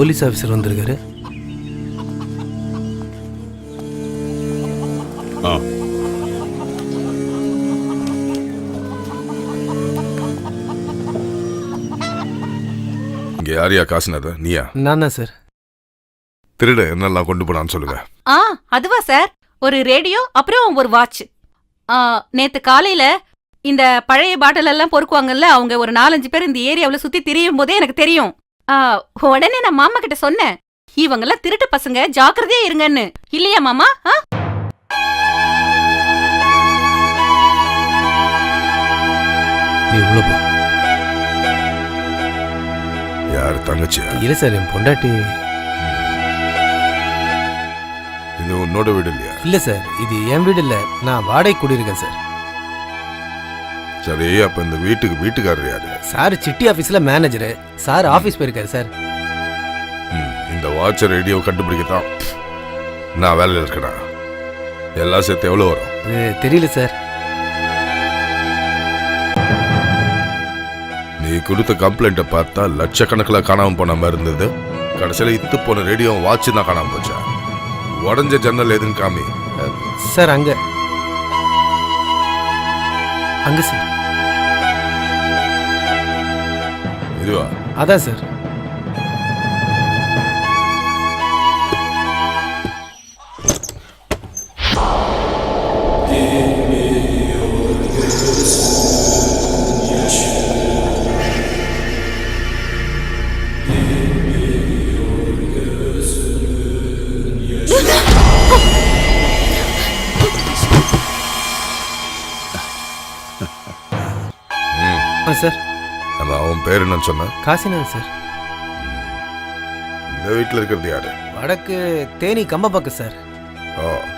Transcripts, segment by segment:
Police officer வந்திருக்காரு. இங்க யாரையா காசுனது? நீயா? நான் தான் சார். திருட என்னெல்லாம் கொண்டு போனான்னு சொல்லுங்க. அதுவா சார்? ஒரு ரேடியோ, அப்புறம் ஒரு வாட்ச். நேத்து காலையில இந்த பழைய பாட்டில் எல்லாம் பொறுக்குவாங்கல்ல, அவங்க ஒரு 4-5 பேர் இந்த ஏரியாவுல சுத்தி திரியும் போதே எனக்கு தெரியும். உடனே நான் மாமா கிட்ட சொன்னேன், இவங்கெல்லாம் திருட்டு பசங்க, ஜாக்கிரதையா இருங்கன்னு. இல்லையா மாமா? நீ உள்ள போ. யாரு தங்கச்சியா? இல்ல சார், என் பொண்டாட்டி. இது உன்னோட வீடு இல்லையா? இல்ல சார், இது என் வீடு இல்ல, நான் வாடகை குடியிருக்கேன் சார். சரி, அப்ப இந்த வீட்டுக்காரர் யாரு? சார் சிட்டி ஆபீஸ்ல மேனேஜரு. சார் ஆபீஸ் போயிருக்காரு சார். இந்த வாட்ச் ரேடியோ கண்டுபிடிக்கத்தான் நான் வேலையில் இருக்கேனா? எல்லாம் சேர்த்து எவ்வளவு வரும்? தெரியல சார். நீ கொடுத்த கம்ப்ளைண்ட்டை பார்த்தா லட்சக்கணக்கில் காணாம போன மாதிரி இருந்தது. கடைசியில் இத்து போன ரேடியோ வாட்ச் தான் காணாம போச்சா? உடஞ்ச ஜன்னல் எதுன்னு காமி. சார் அங்க சார். இதுவா? அதான் சார். சார், அவன் பேர் என்னன்னு சொன்ன? காசிநாதன் சார். இந்த வீட்டில் இருக்கிறது யாரு? வடக்கு தேனி கம்பப்பாக்கு சார்.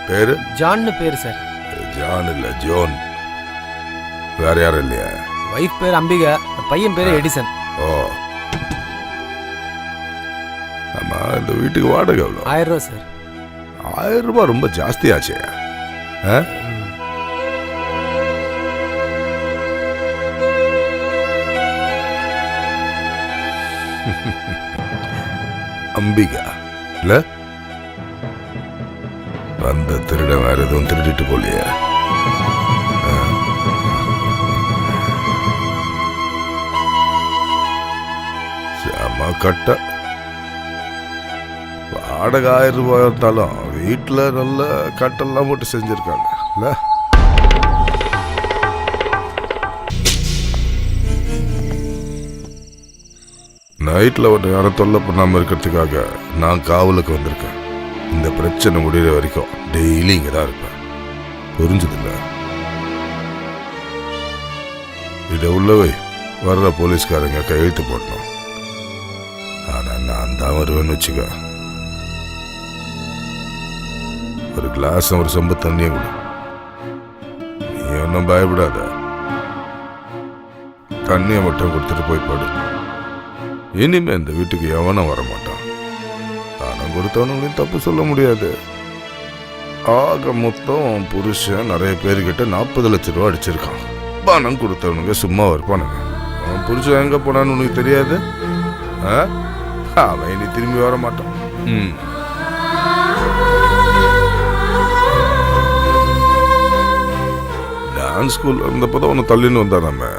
பேரு? ஜான்னு பேரு சார். ஜான் இல்ல, ஜோன். வேற யாரும் இல்லையா? வைஃப் பேர் அம்பிகா, பையன் பேரு எடிசன். ஆமா, இந்த வீட்டுக்கு வாடகை எவ்வளோ? 1000 ரூபா சார். 1000 ரூபாய் ரொம்ப ஜாஸ்தி ஆச்சே. அம்பிகா இல்ல? வந்த திருட வேற எதுவும் திருடிட்டு போலியா? செம கட்ட. வாடகை 1000 ரூபாய் இருந்தாலும் வீட்டுல நல்ல கட்டெல்லாம் போட்டு செஞ்சிருக்காங்க இல்ல? நைட்ல ஒரு யாரும் தொல்லை பண்ணாம இருக்கிறதுக்காக நான் காவலுக்கு வந்திருக்கேன். இந்த பிரச்சனை முடிகிற வரைக்கும் டெய்லி இங்க தான் இருப்பேன். புரிஞ்சதில்ல? இதை உள்ளவை வர்ற போலீஸ்காரங்க கையெழுத்து போடணும். ஆனா நான் தான் வருவேன்னு வச்சுக்க. ஒரு கிளாஸ் ஒரு சொம்பு தண்ணியை கூட. நீ ஒன்றும் பயப்படாத. தண்ணியை மட்டும் கொடுத்துட்டு போய் படு. இனிமே இந்த வீட்டுக்கு எவனும் வரமாட்டான். பணம் கொடுத்தவனுங்களையும் தப்பு சொல்ல முடியாது. ஆக மொத்தம் புருஷன் நிறைய பேர்கிட்ட 40 லட்சம் ரூபா அடிச்சிருக்கான். பணம் கொடுத்தவனுங்க சும்மா இருப்பானுங்க. அவன் புருஷன் எங்க போனான்னு உனக்கு தெரியாது. அவன் இனி திரும்பி வர மாட்டான். டான்ஸ் ஸ்கூல்ல இருந்தப்பதான் உன்னை தள்ளின்னு வந்தான் நம்ம.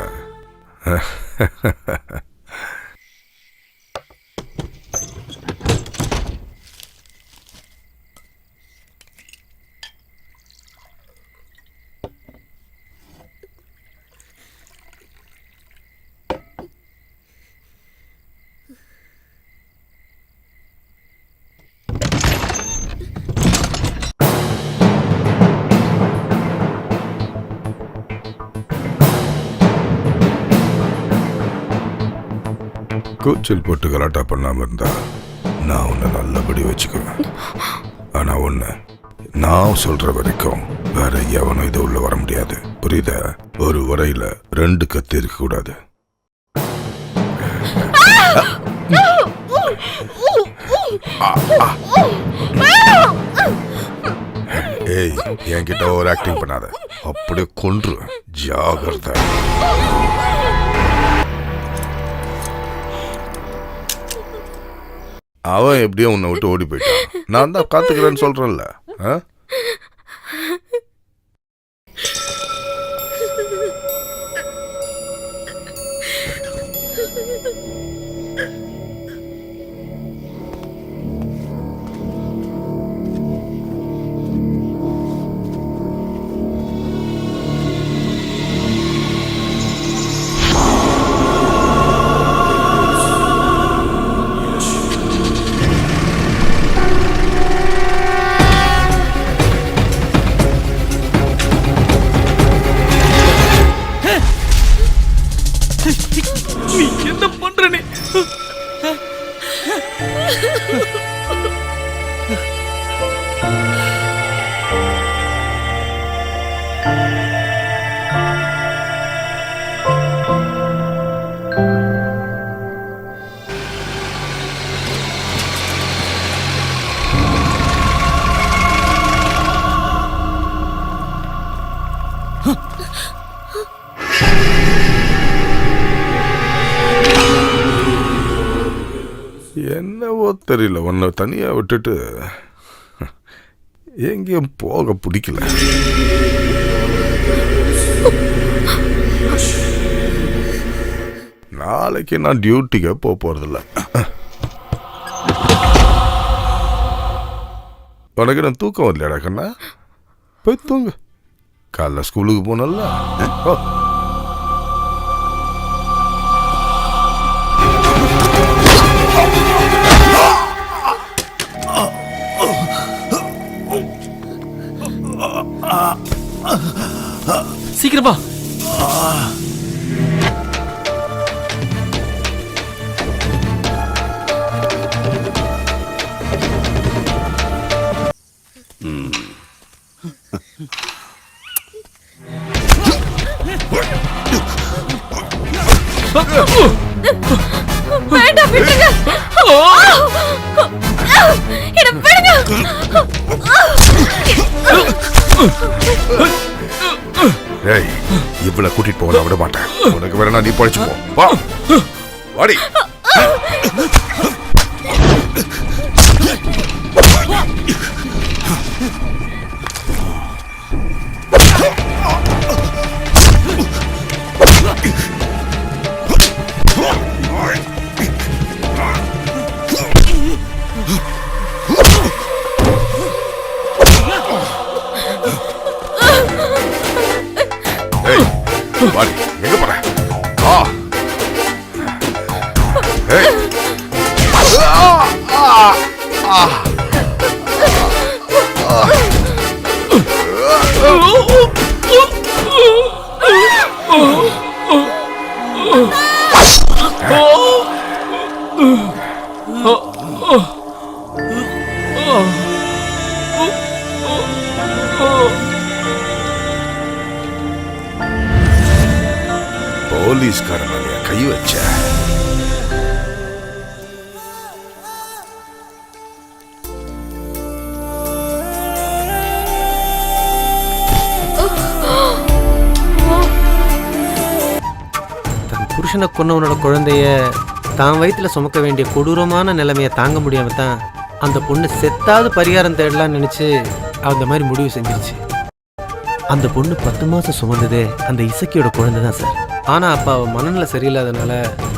கூச்சல் போட்டு கலாட்டா பண்ணாம இருந்தா நான் உன்னை நல்லபடி வச்சுக்குவேன். ஆனா ஒண்ணு, நான் சொல்ற வரைக்கும் வேற எவனும் இது உள்ள வர முடியாது. புரியுதா? ஒரு உரையில 2 கத்தி இருக்க கூடாது. ஏய், என்கிட்ட ஒரு ஆக்டிங் பண்ணாத. அப்படியே கொன்று. ஜாகிரதை. அவன் எப்படியோ உன்னை விட்டு ஓடி போயிட்டான். நான் தான் காத்துக்கிறேன்னு சொல்றேன்ல. நீ என்ன பண்ற நீ? என்னவோ தெரியல, உன்னை தனியா விட்டுட்டு எங்கேயும் போக பிடிக்கல. நாளைக்கு நான் டியூட்டிக்கு போக போறதில்ல. உனக்கு நான் தூக்கம் வரலையாடா கண்ணா? போய் தூங்கு. காலைல ஸ்கூலுக்கு போனல. சீக்கிரமா. வேண்டாம், விட்டுங்க. என்ன விடுங்க. ஏய், இவ்வளவு கூட்டிட்டு போக விட மாட்டேன். உனக்கு வேற நீ பழிச்சு போ. வா வாடி. வாடி, எங்க போற? வா. ஏய். போலீஸ்கார மேல கை வச்ச. தன் புருஷனை கொன்னவனோட குழந்தைய தான் வயிற்றுல சுமக்க வேண்டிய கொடூரமான நிலைமையை தாங்க முடியாம தான் அந்த பொண்ணு செத்தாவது பரிகாரம் தேடலாம்னு நினைச்சு அந்த மாதிரி முடிவு செஞ்சிருச்சு. அந்த பொண்ணு 10 மாசம் சுமந்ததே அந்த இசக்கியோட குழந்தை தான் சார். ஆனா அப்ப அவ மனநிலை சரியில்லாதனால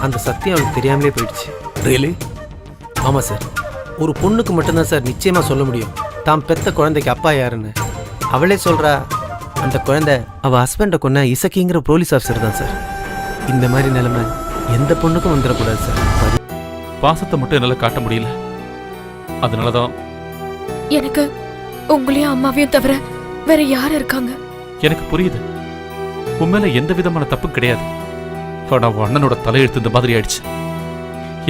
அந்த சத்தியம் அவளுக்கு தெரியாமலே போயிடுச்சு. ரியலி? ஆமா சார். ஒரு பொண்ணுக்கு மட்டும்தான் சார் நிச்சயமா சொல்ல முடியும் தான் பெத்த குழந்தைக்கு அப்பா யாருன்னு. அவளே சொல்றா அந்த குழந்தை அவ ஹஸ்பண்டை கொன்ன இசக்கிங்கிற போலீஸ் ஆஃபீஸர் தான் சார். இந்த மாதிரி நிலைமை எந்த பொண்ணுக்கும் வந்துடக்கூடாது சார். பாசத்தை மட்டும் என்னால காட்ட முடியல. அதனாலதான் எனக்கு உங்களையும் அம்மாவையும் தவிர வேற யார் இருக்காங்க? எனக்கு புரியுது, உண்மையில எந்த விதமான தப்பும் கிடையாது. ஆனா அண்ணனோட தலையெழுத்து இந்த மாதிரி ஆயிடுச்சு.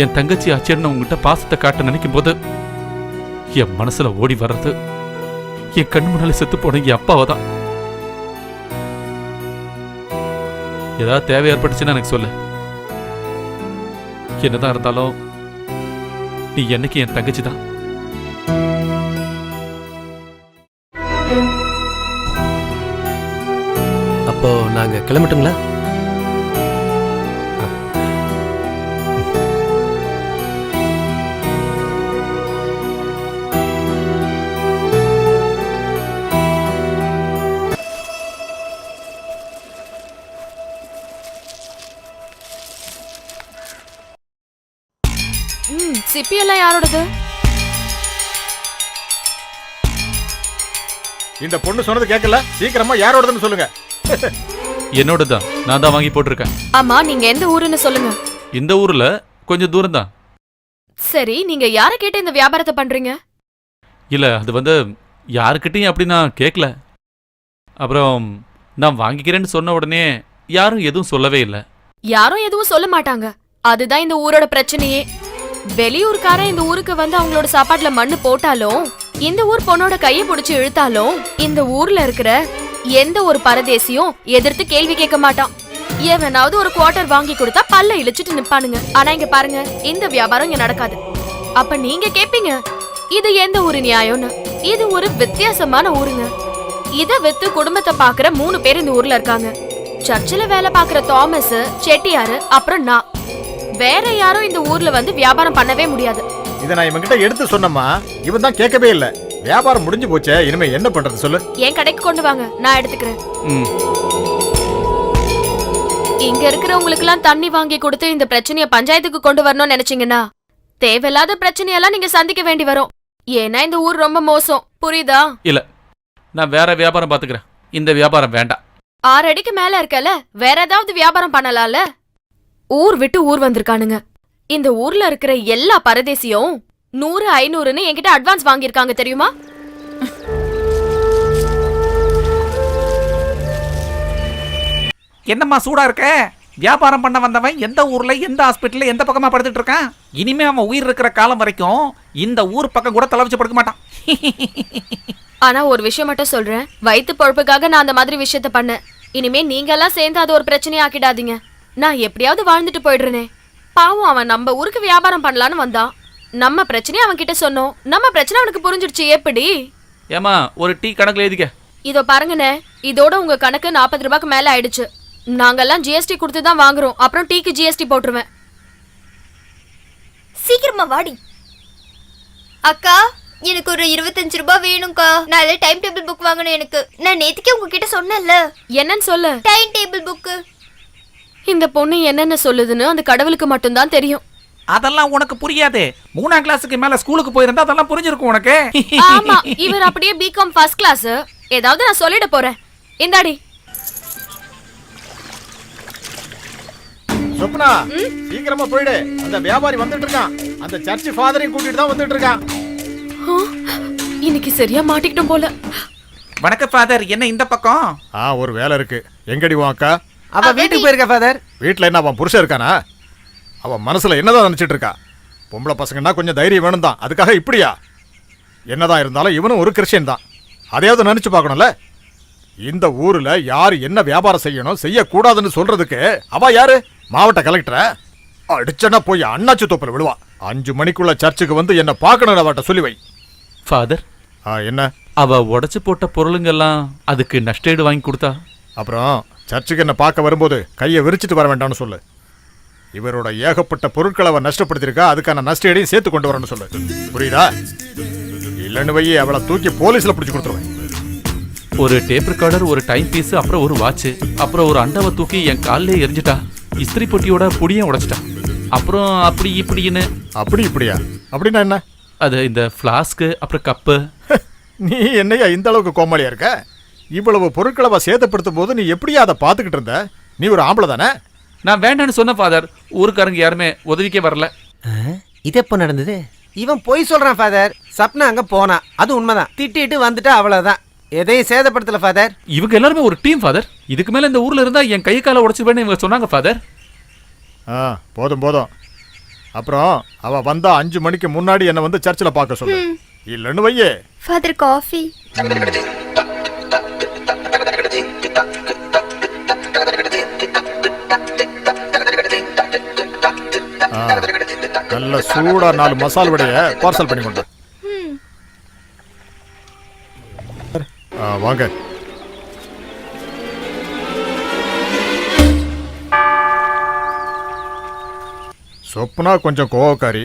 என் தங்கச்சி ஆச்சேன்னு உங்ககிட்ட பாசத்தை காட்ட நினைக்கும் போது என் மனசுல ஓடி வர்றது என் கண் முன்னால செத்து போன என் அப்பாவை தான். ஏதாவது தேவை ஏற்பட்டுச்சுன்னா எனக்கு சொல்லு. என்னதான் இருந்தாலும் நீ என்னைக்கு என் தங்கச்சி தான். அப்போ நாங்க கிளம்பட்டுங்களா? சிப்பி எல்லாம் யாரோடது? இந்த பொண்ணு சொன்னது கேட்கல, சீக்கிரமா யாரோடதுன்னு சொல்லுங்க. என்னோட தான், நான் தான் வாங்கி போட்டிருக்கேன். ஆமா, நீங்க எந்த ஊருன்னு சொல்லுங்க. இந்த ஊர்ல கொஞ்சம் தூரம் தான். சரி, நீங்க யார கேட்டு இந்த வியாபாரத்தை பண்றீங்க? இல்ல, அது யாருக்கிட்டையும் அப்படி நான் கேட்கல. அப்புறம் நான் வாங்கிக்கிறேன்னு சொன்ன உடனே யாரும் எதுவும் சொல்லவே இல்லை. யாரும் எதுவும் சொல்ல மாட்டாங்க. அதுதான் இந்த ஊரோட பிரச்சனையே. வெளியூர்காரன் இந்த ஊருக்கு வந்து அவங்களோட சாப்பாட்டுல மண்ணு போட்டாலும், இந்த ஊர் பொண்ணோட கைய புடிச்சு இழுத்தாலும், இந்த ஊர்ல இருக்கிற எந்த ஒரு பரதேசியும் எதிர்த்து கேள்வி கேட்க மாட்டான். எவனாவது ஒரு குவார்டர் வாங்கி கொடுத்தா பல்ல இழிச்சிட்டு நிப்பானுங்க. ஆனா இங்க பாருங்க, இந்த வியாபாரம் இங்க நடக்காது. அப்ப நீங்க கேப்பீங்க, இது எந்த ஊரு நியாயம்னு? இது ஒரு வித்தியாசமான ஊருங்க. இத வித்து குடும்பத்தை பாக்குற 3 பேர் இந்த ஊர்ல இருக்காங்க. சர்ச்சில் வேலை பாக்குற தாமஸ், செட்டியாரு, அப்புறம் நான். வேற யாரும் இந்த ஊர்ல வந்து வியாபாரம் பண்ணவே முடியாது. இதை நான் இவன்கிட்ட எடுத்து சொன்னமா, இவன் தான் கேட்கவே இல்ல. வியாபாரம் முடிஞ்சு போச்சே, இனிமே என்ன பண்றது சொல்லு. என் கடைக்கு கொண்டு வாங்க, நான் எடுத்துக்கிறேன். ம். இங்க இருக்கிறவங்களுக்கு எல்லாம் தண்ணி வாங்கி கொடுத்து இந்த பிரச்சனைய பஞ்சாயத்துக்கு கொண்டு வரணும்னு நினைச்சீங்கன்னா தேவையில்லாத பிரச்சனையெல்லாம் நீங்க சந்திக்க வேண்டி வரும். ஏன்னா இந்த ஊர் ரொம்ப மோசம், புரியுதா? இல்ல, நான் வேற வியாபாரம் பாத்துக்கிறேன். இந்த வியாபாரம் வேண்டாம். 6 அடிக்கு மேல இருக்கல, வேற ஏதாவது வியாபாரம் பண்ணலாம்ல. ஊர் விட்டு ஊர் வந்திருக்கானுங்க. இந்த ஊர்ல இருக்கிற எல்லா பரதேசியும் 100, 500ன்னு என்கிட்ட அட்வான்ஸ் வாங்கியிருக்காங்க தெரியுமா? என்னம்மா சூடா இருக்க? வியாபாரம் பண்ண வந்தவன் எந்த ஊர்ல, எந்த ஹாஸ்பிட்டல்ல, எந்த பக்கமா படுத்துட்டு இருக்கான்? இனிமே அவன் உயிர் இருக்கிற காலம் வரைக்கும் இந்த ஊர் பக்கம் கூட தலை வச்சு படுக்க மாட்டான். ஆனா ஒரு விஷயம் மட்டும் சொல்றேன், வயிற்று பொழப்புக்காக நான் அந்த மாதிரி விஷயத்த பண்ணேன். இனிமே நீங்க எல்லாம் சேர்ந்து அது ஒரு பிரச்சனையா ஆக்கிடாதீங்க. நான் எப்படியாவது வாழ்ந்துட்டு போயிடுறேனே. பாவம், அவன் நம்ம ஊருக்கு வியாபாரம் பண்ணலான்னு வந்தான். நம்ம பிரச்சனையை அவன் கிட்ட சொன்னோம். நம்ம பிரச்சனை அவனுக்கு புரிஞ்சிடுச்சு. எப்படி? ஏமா, ஒரு டீ கணக்குல எழுதிக்க. இதோ பாருங்கண்ணே, இதோட உங்க கணக்கு 40 ரூபாய்க்கு மேல ஆயிடுச்சு. நாங்கெல்லாம் ஜிஎஸ்டி கொடுத்து தான் வாங்குறோம். அப்புறம் டீக்கு ஜிஎஸ்டி போட்டுருவேன். சீக்கிரமா வாடி. அக்கா, எனக்கு ஒரு 25 ரூபாய் வேணும்க்கா. நான் டைம் டேபிள் புக் வாங்கணும் எனக்கு. நான் நேத்துக்கே உங்ககிட்ட சொன்னேன்ல. என்னன்னு சொல்லு. Time table book. இந்த பொண்ணு என்னென்ன சொல்லுதுன்னு அந்த கடவுளுக்கு மட்டும்தான் தெரியும். அதெல்லாம் உனக்கு புரியாது. 3ஆம் கிளாஸுக்கு மேல ஸ்கூலுக்கு போயிருந்தா அதெல்லாம் புரிஞ்சிருக்கும் உனக்கு. ஆமா, இவர் அப்படியே பிகாம் ஃபர்ஸ்ட் கிளாஸ். ஏதாவது நான் சொல்லிட போறேன். இந்தாடி. சொப்னா, சீக்கிரமா போயிடு. அந்த வியாபாரி வந்துட்டு இருக்கான். அந்த சர்ச் ஃபாதரையும் கூட்டிட்டு தான் வந்துட்டு இருக்கான். இன்னைக்கு சரியா மாட்டிக்கிட்டோம் போல. வணக்கம் ஃபாதர், என்ன இந்த பக்கம்? ஒரு வேலை இருக்கு. எங்கடி உன் அக்கா? அவ வீட்டுக்கு போயிருக்க ஃபாதர். வீட்டுல என்ன அவன் புருஷன் இருக்கானா? அவன் மனசுல என்னதான் நினைச்சிட்டு இருக்கா? பொம்பளை பசங்கன்னா கொஞ்சம் தைரியம் வேணும் தான். அதுக்காக இப்படியா? என்னதான் இருந்தாலும் இவனும் ஒரு கிறிஸ்டியன் தான். அதையாவது நினைச்சு பார்க்கணும்ல. இந்த ஊர்ல யாரு என்ன வியாபாரம் செய்யணும், செய்யக்கூடாதுன்னு சொல்றதுக்கு அவ யாரு? மாவட்ட கலெக்டரை அடிச்சனா போய் அண்ணாச்சி தோப்பில் விழுவா. 5 மணிக்குள்ள சர்ச்சுக்கு வந்து என்ன பார்க்கணும் அவட்ட சொல்லி வை. ஃபாதர், என்ன? அவ உடைச்சு போட்ட பொருளுங்கெல்லாம் அதுக்கு நஷ்டஈடு வாங்கி கொடுத்தா? அப்புறம் சர்ச்சுக்கு என்ன பார்க்க வரும்போது கையை விரிச்சிட்டு வர வேண்டாம்னு சொல்லு. இவரோட ஏகப்பட்ட பொருட்களை அவ நஷ்டப்படுத்திருக்கா. அதுக்கான நஷ்டஈடையும் சேர்த்து கொண்டு வரணும்னு சொல்லு. புரியுதா? இல்லைன்னு வையே அவளை தூக்கி போலீஸ்ல பிடிச்சி கொடுத்துருவேன். ஒரு டேப் ரெக்கார்டர், ஒரு டைம் பீஸ், அப்புறம் ஒரு வாட்ச், அப்புறம் ஒரு அண்டாவை தூக்கி என் காலிலே எரிஞ்சிட்டா. இஸ்திரி பொட்டியோட புடியும் உடைச்சிட்டா. அப்புறம் அப்படி இப்படின்னு. அப்படி இப்படியா? அப்படின்னா என்ன? அது இந்த ஃப்ளாஸ்க்கு, அப்புறம் கப்பு. நீ என்னையா இந்த அளவுக்கு கோமாளியா இருக்க? இவ்வளவு பொருட்களை அவ சேதப்படுத்தும் போது நீ எப்படியா அதை பார்த்துக்கிட்டு இருந்த? நீ ஒரு ஆம்பளை தானே? நான் வேண்டான்னு சொன்ன ஃபாதர். ஊருக்காரங்க யாருமே உதவிக்கே வரல. இது எப்போ நடந்தது? இவன் பொய் சொல்றான் ஃபாதர். சப்னா அங்க போனா, அது உண்மைதான். திட்டிட்டு வந்துட்டா, அவ்வளவுதான். எதையும் சேதப்படுத்தல ஃபாதர். இவங்க எல்லாருமே ஒரு டீம் ஃபாதர். இதுக்கு மேல இந்த ஊர்ல இருந்தா என் கை காலை உடைச்சிருவேன்னு இவங்க சொன்னாங்க ஃபாதர். போதும் போதும். அப்புறம் அவ வந்தா 5 மணிக்கு முன்னாடி என்ன வந்து சர்ச்சில் பார்க்க சொல்லு. இல்லைன்னு வையே. Father coffee. நல்ல சூடா 4 மசால் வடைய பார்சல் பண்ணி கொண்டு வாங்க. சொப்னா கொஞ்சம் கோவக்காரி.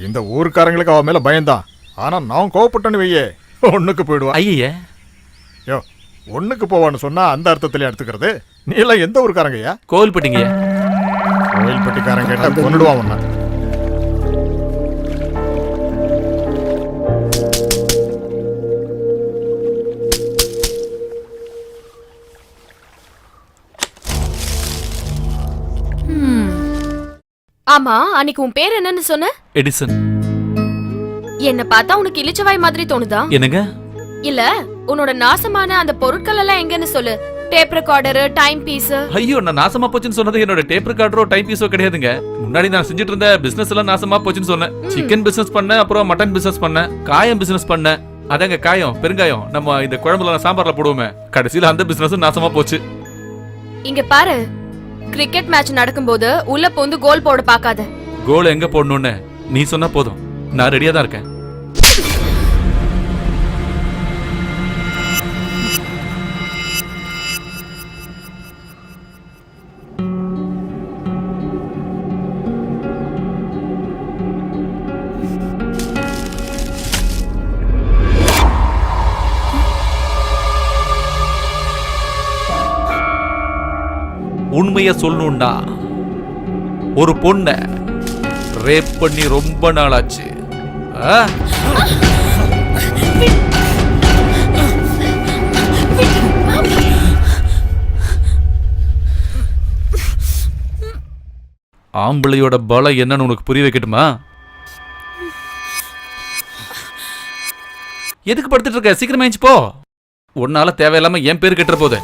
இந்த ஊருக்காரங்களுக்கு அவ மேல பயந்தான். ஆனா நான் கோவப்பட்டேன்னு வையே, ஒண்ணுக்கு போயிடுவா. ஐயே, யோ, ஒண்ணுக்கு போவான்னு சொன்னா அந்த அர்த்தத்திலே எடுத்துக்கிறது. நீ எல்லாம் எந்த ஊருக்காரங்கய்யா? கோவில்பட்டிங்க. கோயில்பட்டிக்காரன் கேட்டா கொண்டுடுவான் உன்ன. ஆமா, அன்னைக்கு உன் பேர் என்னன்னு சொன்ன? எடிசன். என்ன பார்த்தா உனக்கு இளிச்சவாய் மாதிரி தோணுதா? என்னங்க? இல்ல, உன்னோட நாசமான அந்த பொருட்கள் எல்லாம் எங்கன்னு சொல்லு. Tape recorder, timepiece. ஐயோ, நான் நாசமா போச்சுன்னு சொன்னது என்னோட டேப் ரெக்கார்டரோ டைப் பீஸோ கிடையாதுங்க. முன்னாடி நான் செஞ்சுட்டு இருந்த பிசினஸ் எல்லாம் நாசமா போச்சுன்னு சொன்னேன். சிக்கன் பிசினஸ் பண்ணேன், அப்புறம் மட்டன் பிசினஸ் பண்ணேன், காயம் பிசினஸ் பண்ணேன். அதாங்க காயம், பெருங்காயம், நம்ம இந்த குழம்புல சாம்பார்ல போடுவோமே. கடைசியில அந்த பிசினஸும் நாசமா போச்சு. இங்க பாரு, கிரிக்கெட் மேட்ச் நடக்கும்போது உள்ள பொந்து கோல் போட பாக்காத. கோல் எங்க போடணும்னு நீ சொன்னா போதும், நான் ரெடியா தான் இருக்கேன். உண்மைய சொல்லணும்டா, ஒரு பொண்ண ரேப் பண்ணி ரொம்ப நாளாச்சு. ஆம்பளையோட பலம் என்னன்னு உனக்கு புரிய வைக்கட்டுமா? எதுக்கு படுத்துட்டு இருக்க? சீக்கிரமா எழுந்து போ. உன்னால தேவையில்லாம என் பேரு கெட்டுற போது.